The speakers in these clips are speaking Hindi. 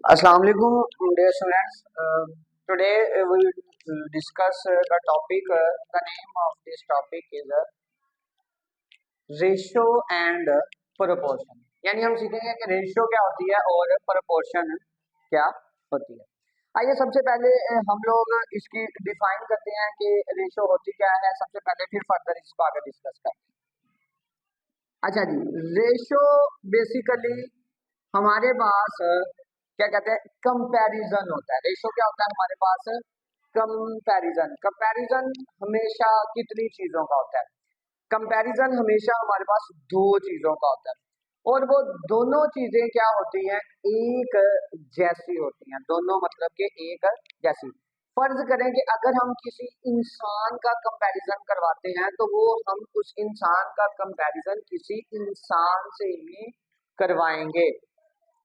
Assalamu alaikum, dear students. Today we will discuss the topic. The name of this topic is ratio and proportion. यानी हम सीखेंगे कि रेशियो क्या होती है और proportion क्या होती है। आइए सबसे पहले हम लोग इसकी डिफाइन करते हैं कि रेशियो होती क्या है सबसे पहले, फिर फर्दर इसको आगे डिस्कस करते हैं। अच्छा जी, रेशियो बेसिकली हमारे पास क्या कहते हैं कंपैरिजन होता है। रेशो क्या होता है हमारे पास? कंपैरिजन। कंपैरिजन हमेशा कितनी चीजों का होता है? कंपैरिजन हमेशा हमारे पास दो चीजों का होता है, और वो दोनों चीजें क्या होती हैं? एक जैसी होती हैं। दोनों मतलब कि एक जैसी। फर्ज करें कि अगर हम किसी इंसान का कंपैरिजन करवाते हैं तो वो हम उस इंसान का कंपैरिजन किसी इंसान से ही करवाएंगे,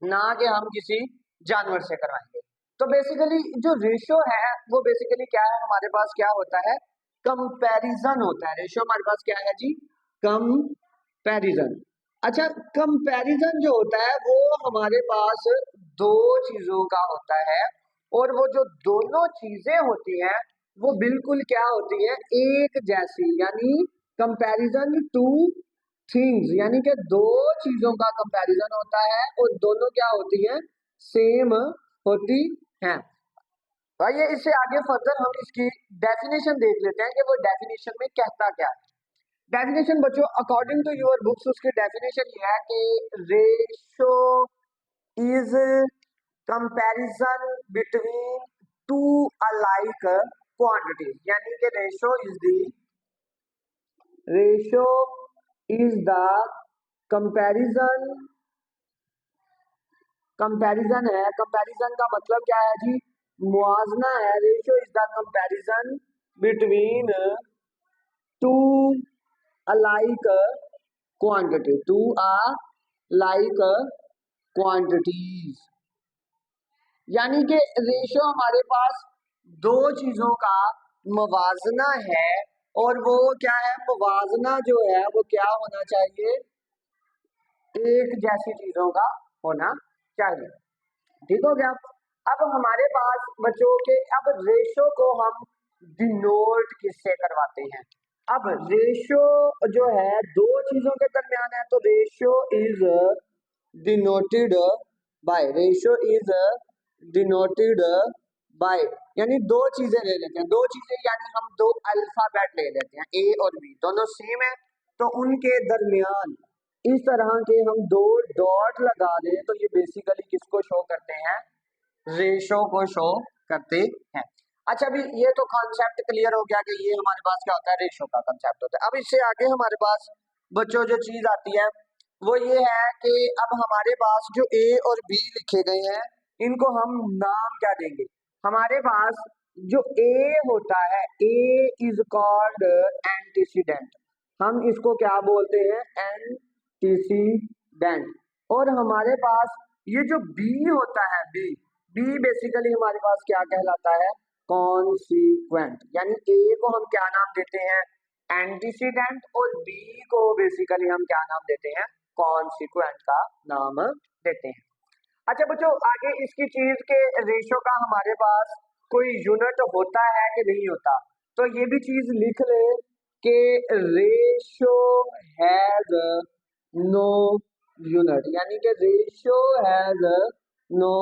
ना कि हम किसी जानवर से करवाएंगे। तो बेसिकली जो रेशियो है वो बेसिकली क्या है हमारे पास? क्या होता है? कंपैरिजन होता है। रेशियो हमारे पास क्या है जी? कंपैरिजन। अच्छा, कंपैरिजन जो होता है वो हमारे पास दो चीजों का होता है, और वो जो दोनों चीजें होती हैं वो बिल्कुल क्या होती है? एक जैसी। यानी कंपैरिजन टू थिंग्स, यानी कि दो चीजों का कंपैरिजन होता है और दोनों क्या होती है? सेम होती हैं। आइए इससे आगे फर्दर हम इसकी डेफिनेशन देख लेते हैं कि वो डेफिनेशन में कहता क्या है। डेफिनेशन बच्चों अकॉर्डिंग टू योर बुक्स उसकी डेफिनेशन ये है कि ratio is comparison between two alike quantities. यानी कि ratio is the comparison. Comparison है, कंपैरिजन का मतलब क्या है जी? मुआवजना है। Ratio is the comparison between two alike quantity, two alike quantities. यानी कि रेशियो हमारे पास दो चीजों का मुवाजना है, और वो क्या है? मुवाजना जो है वो क्या होना चाहिए? एक जैसी चीजों का होना चाहिए। ठीक हो गया। अब हमारे पास बच्चों के अब रेशो को हम डिनोट किससे करवाते हैं? अब रेशो जो है दो चीजों के दरमियान है, तो ratio is denoted by, ratio is denoted by, यानी दो चीजें ले लेते हैं। दो चीजें यानी हम दो अल्फाबेट ले लेते हैं, ए और बी दोनों सेम है, तो उनके दरमियान इस तरह के हम दो डॉट लगा दें तो ये बेसिकली किसको शो करते हैं? रेशो को शो करते हैं। अच्छा, अभी ये तो कॉन्सेप्ट क्लियर हो गया कि ये हमारे पास क्या होता है? रेशो का कॉन्सेप्ट होता है। अब इससे आगे हमारे पास बच्चों जो चीज आती है वो ये है कि अब हमारे पास जो ए और बी लिखे गए हैं इनको हम नाम क्या देंगे? हमारे पास जो ए होता है, ए इज कॉल्ड एंटीसीडेंट। हम इसको क्या बोलते हैं? एंटीसीडेंट। और हमारे पास ये जो बी होता है, बी बी बेसिकली हमारे पास क्या कहलाता है? कॉन्सिक्वेंट। यानी ए को हम क्या नाम देते हैं? एंटीसीडेंट, और बी को बेसिकली हम क्या नाम देते हैं? कॉन्सिक्वेंट का नाम देते हैं। अच्छा बच्चों, आगे इसकी चीज के रेशो का हमारे पास कोई यूनिट होता है कि नहीं होता? तो ये भी चीज लिख ले कि रेशो हैज नो यूनिट। यानी कि रेशो हैज नो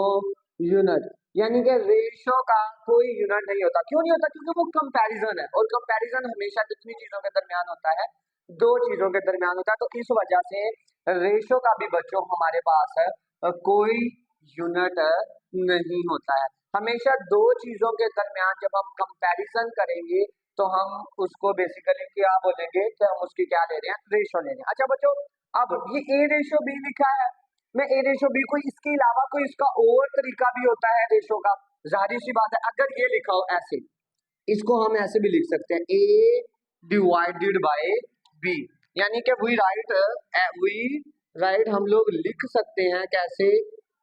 यूनिट, यानी कि रेशो का कोई यूनिट नहीं होता। क्यों नहीं होता? क्योंकि वो कंपैरिजन है, और कंपैरिजन हमेशा कितनी चीजों के दरमियान होता है? दो चीजों के दरमियान होता है। तो इस वजह से रेशो का भी बच्चों हमारे पास कोई यूनिट नहीं होता है। हमेशा दो चीजों के दरमियान जब हम कंपैरिजन करेंगे तो हम उसको बेसिकली क्या बोलेंगे कि हम उसकी क्या ले रहे हैं? रेशो ले रहे हैं। अच्छा बच्चों, अब ये ए रेशो बी लिखा है, मैं ए रेशो बी, कोई इसके अलावा कोई इसका और तरीका भी होता है रेशो का? जाहिर सी बात है, अगर ये लिखा हो ऐसे, इसको हम ऐसे भी लिख सकते हैं, ए डिवाइडेड बाय बी। यानी कि वी राइट हम लोग लिख सकते हैं कैसे?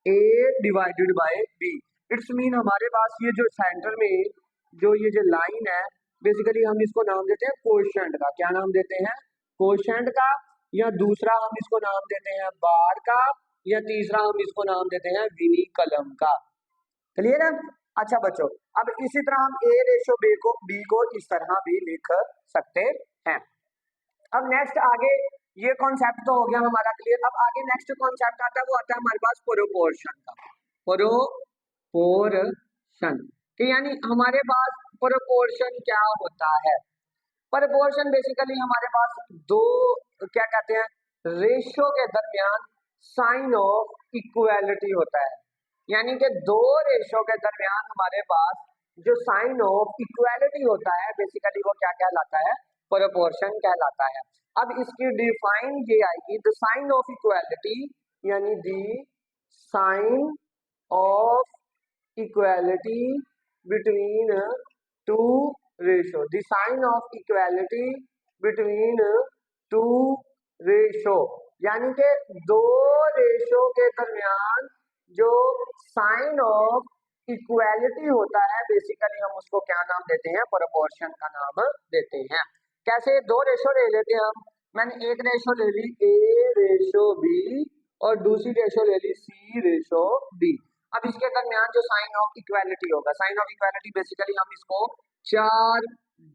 A divided by B. It's mean हमारे पास ये जो सेंटर में जो ये जो लाइन है बेसिकली हम इसको नाम देते हैं कोशेंट का। क्या नाम देते हैं? कोशेंट का। या दूसरा हम इसको नाम देते हैं बार का, या तीसरा हम इसको नाम देते हैं विनी कलम का। क्लियर है? अच्छा बच्चों, अब इसी तरह हम बी को इस तरह भी लिख सकते हैं। अब नेक्स्ट आगे ये कॉन्सेप्ट तो हो गया हमारा क्लियर। अब आगे नेक्स्ट कॉन्सेप्ट आता है, वो आता है हमारे पास प्रोपोर्शन का। प्रोपोर्शन कि यानी हमारे पास प्रोपोर्शन क्या होता है। प्रोपोर्शन बेसिकली हमारे पास दो क्या कहते हैं रेशो के दरमियान साइन ऑफ इक्वालिटी होता है। यानी कि दो रेशो के दरमियान हमारे पास जो साइन ऑफ इक्वालिटी होता है बेसिकली वो क्या कहलाता है, प्रोपोर्शन कहलाता है। अब इसकी डिफाइन ये आएगी, द साइन ऑफ इक्वालिटी यानी the sign of equality between two ratio, the sign of equality between two ratio, यानी कि दो रेशो के दरमियान जो साइन ऑफ इक्वालिटी होता है बेसिकली हम उसको क्या नाम देते हैं, प्रोपोर्शन का नाम देते हैं। कैसे, दो रेशो ले लेते हैं हम, मैंने एक रेशो ले ली ए रेशो बी और दूसरी रेशो ले ली सी रेशो बी। अब इसके दरमियान जो साइन ऑफ इक्वालिटी होगा, साइन ऑफ इक्वालिटी बेसिकली हम इसको 4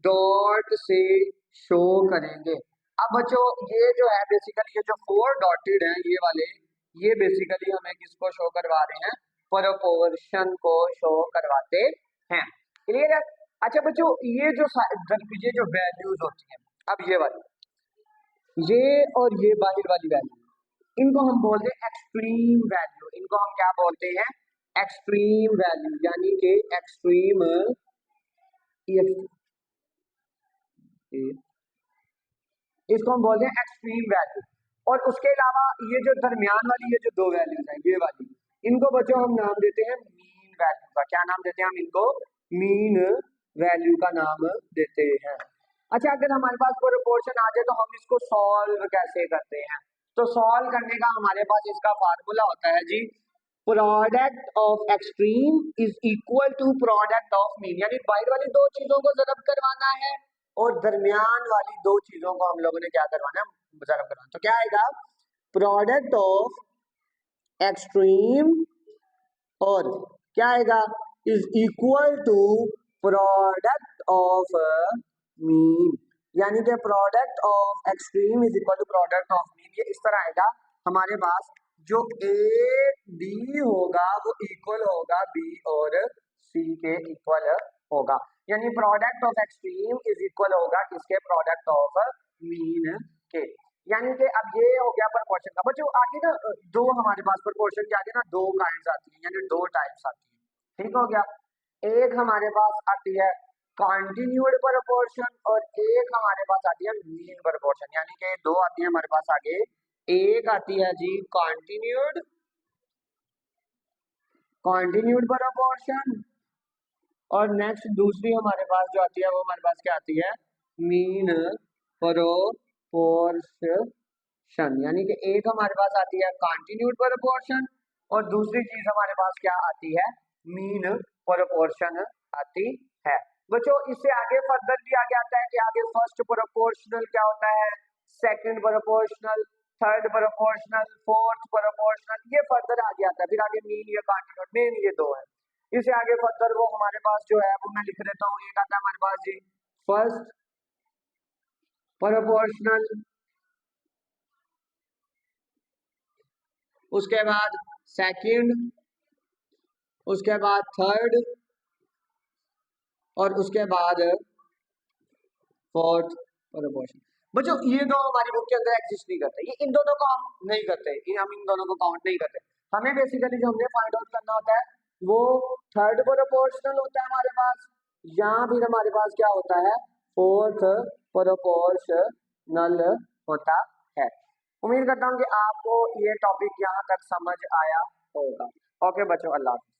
डॉट से शो करेंगे। अब बच्चों ये जो है बेसिकली ये जो 4 डॉटेड है ये वाले, ये बेसिकली हमें किसको शो करवा रहे हैं, प्रोपोर्शन को शो करवाते हैं। क्लियर है? अच्छा बच्चों, ये जो वैल्यूज होती हैं, अब ये वाली, ये और ये बाहर वाली वैल्यू, इनको हम बोलते हैं एक्सट्रीम वैल्यू। इनको हम क्या बोलते हैं, एक्सट्रीम वैल्यू, यानी कि एक्सट्रीम इसको हम बोलते हैं एक्सट्रीम वैल्यू। और उसके अलावा ये जो दरमियान वाली ये जो दो वैल्यूज हैं ये वाली, इनको बच्चों हम नाम देते हैं मीन वैल्यू का। क्या नाम देते हैं हम इनको, मीन वैल्यू का नाम देते हैं। अच्छा, अगर हमारे पास प्रोपोर्शन आ जाए तो हम इसको सॉल्व कैसे करते हैं, तो सॉल्व करने का हमारे पास इसका फार्मूला होता है जी, product of extreme is equal to product of mean. यानी बाहर वाली दो चीजों को ज़रब करवाना है और दरमियान वाली दो चीजों को हम लोगों ने क्या करवाना है, ज़रब करवाना। तो क्या आएगा, प्रोडक्ट ऑफ एक्सट्रीम और क्या आएगा, is equal to product of mean. यानी कि product of extreme is equal to product of mean. ये इस तरह आएगा हमारे पास, जो ए डी होगा वो इक्वल होगा बी और सी के इक्वल होगा। यानी product of extreme is equal होगा किसके, प्रोडक्ट ऑफ मीन के। यानी कि अब ये हो गया प्रोपोर्शन का। बच्चों आगे ना दो हमारे पास प्रोपोर्शन के आगे ना दो काइंड्स आती हैं, यानी दो टाइप्स आती हैं। ठीक हो गया, एक हमारे पास आती है कॉन्टिन्यूड प्रोपोर्शन और एक हमारे पास आती है मीन प्रोपोर्शन। यानी कि दो आती है हमारे पास आगे, एक आती है जी कॉन्टिन्यूड प्रोपोर्शन और नेक्स्ट दूसरी हमारे पास जो आती है वो हमारे पास क्या आती है, मीन प्रोपोर्शन। यानी कि एक हमारे पास आती है कॉन्टिन्यूड प्रोपोर्शन और दूसरी चीज हमारे पास क्या आती है, मीन प्रोपोर्शन आती है। बच्चों इससे आगे फर्दर भी आगे आता है कि आगे फर्स्ट प्रोपोर्शनल क्या होता है, second proportional, third proportional, fourth proportional, ये फर्दर आगे आता है। फिर आगे मीन या कॉन्टिन्यूड, मेन ये दो है। इससे आगे फर्दर वो हमारे पास जो है वो मैं लिख देता हूँ, एक आता है हमारे पास जी फर्स्ट प्रोपोर्शनल, उसके बाद सेकंड, उसके बाद थर्ड और उसके बाद फोर्थ प्रोपोर्शन। बच्चों ये दो हमारी बुक के अंदर एग्जिस्ट नहीं करते, ये इन दोनों को हम नहीं करते, हम इन दोनों को काउंट नहीं करते। हमें बेसिकली जो हमने फाइंड आउट करना होता है वो थर्ड प्रोपोर्शनल होता है हमारे पास, या फिर हमारे पास क्या होता है, फोर्थ प्रोपोर्शनल होता है। उम्मीद करता हूँ कि आपको ये टॉपिक यहाँ तक समझ आया होगा। ओके बच्चों, अल्लाह हाफिज़।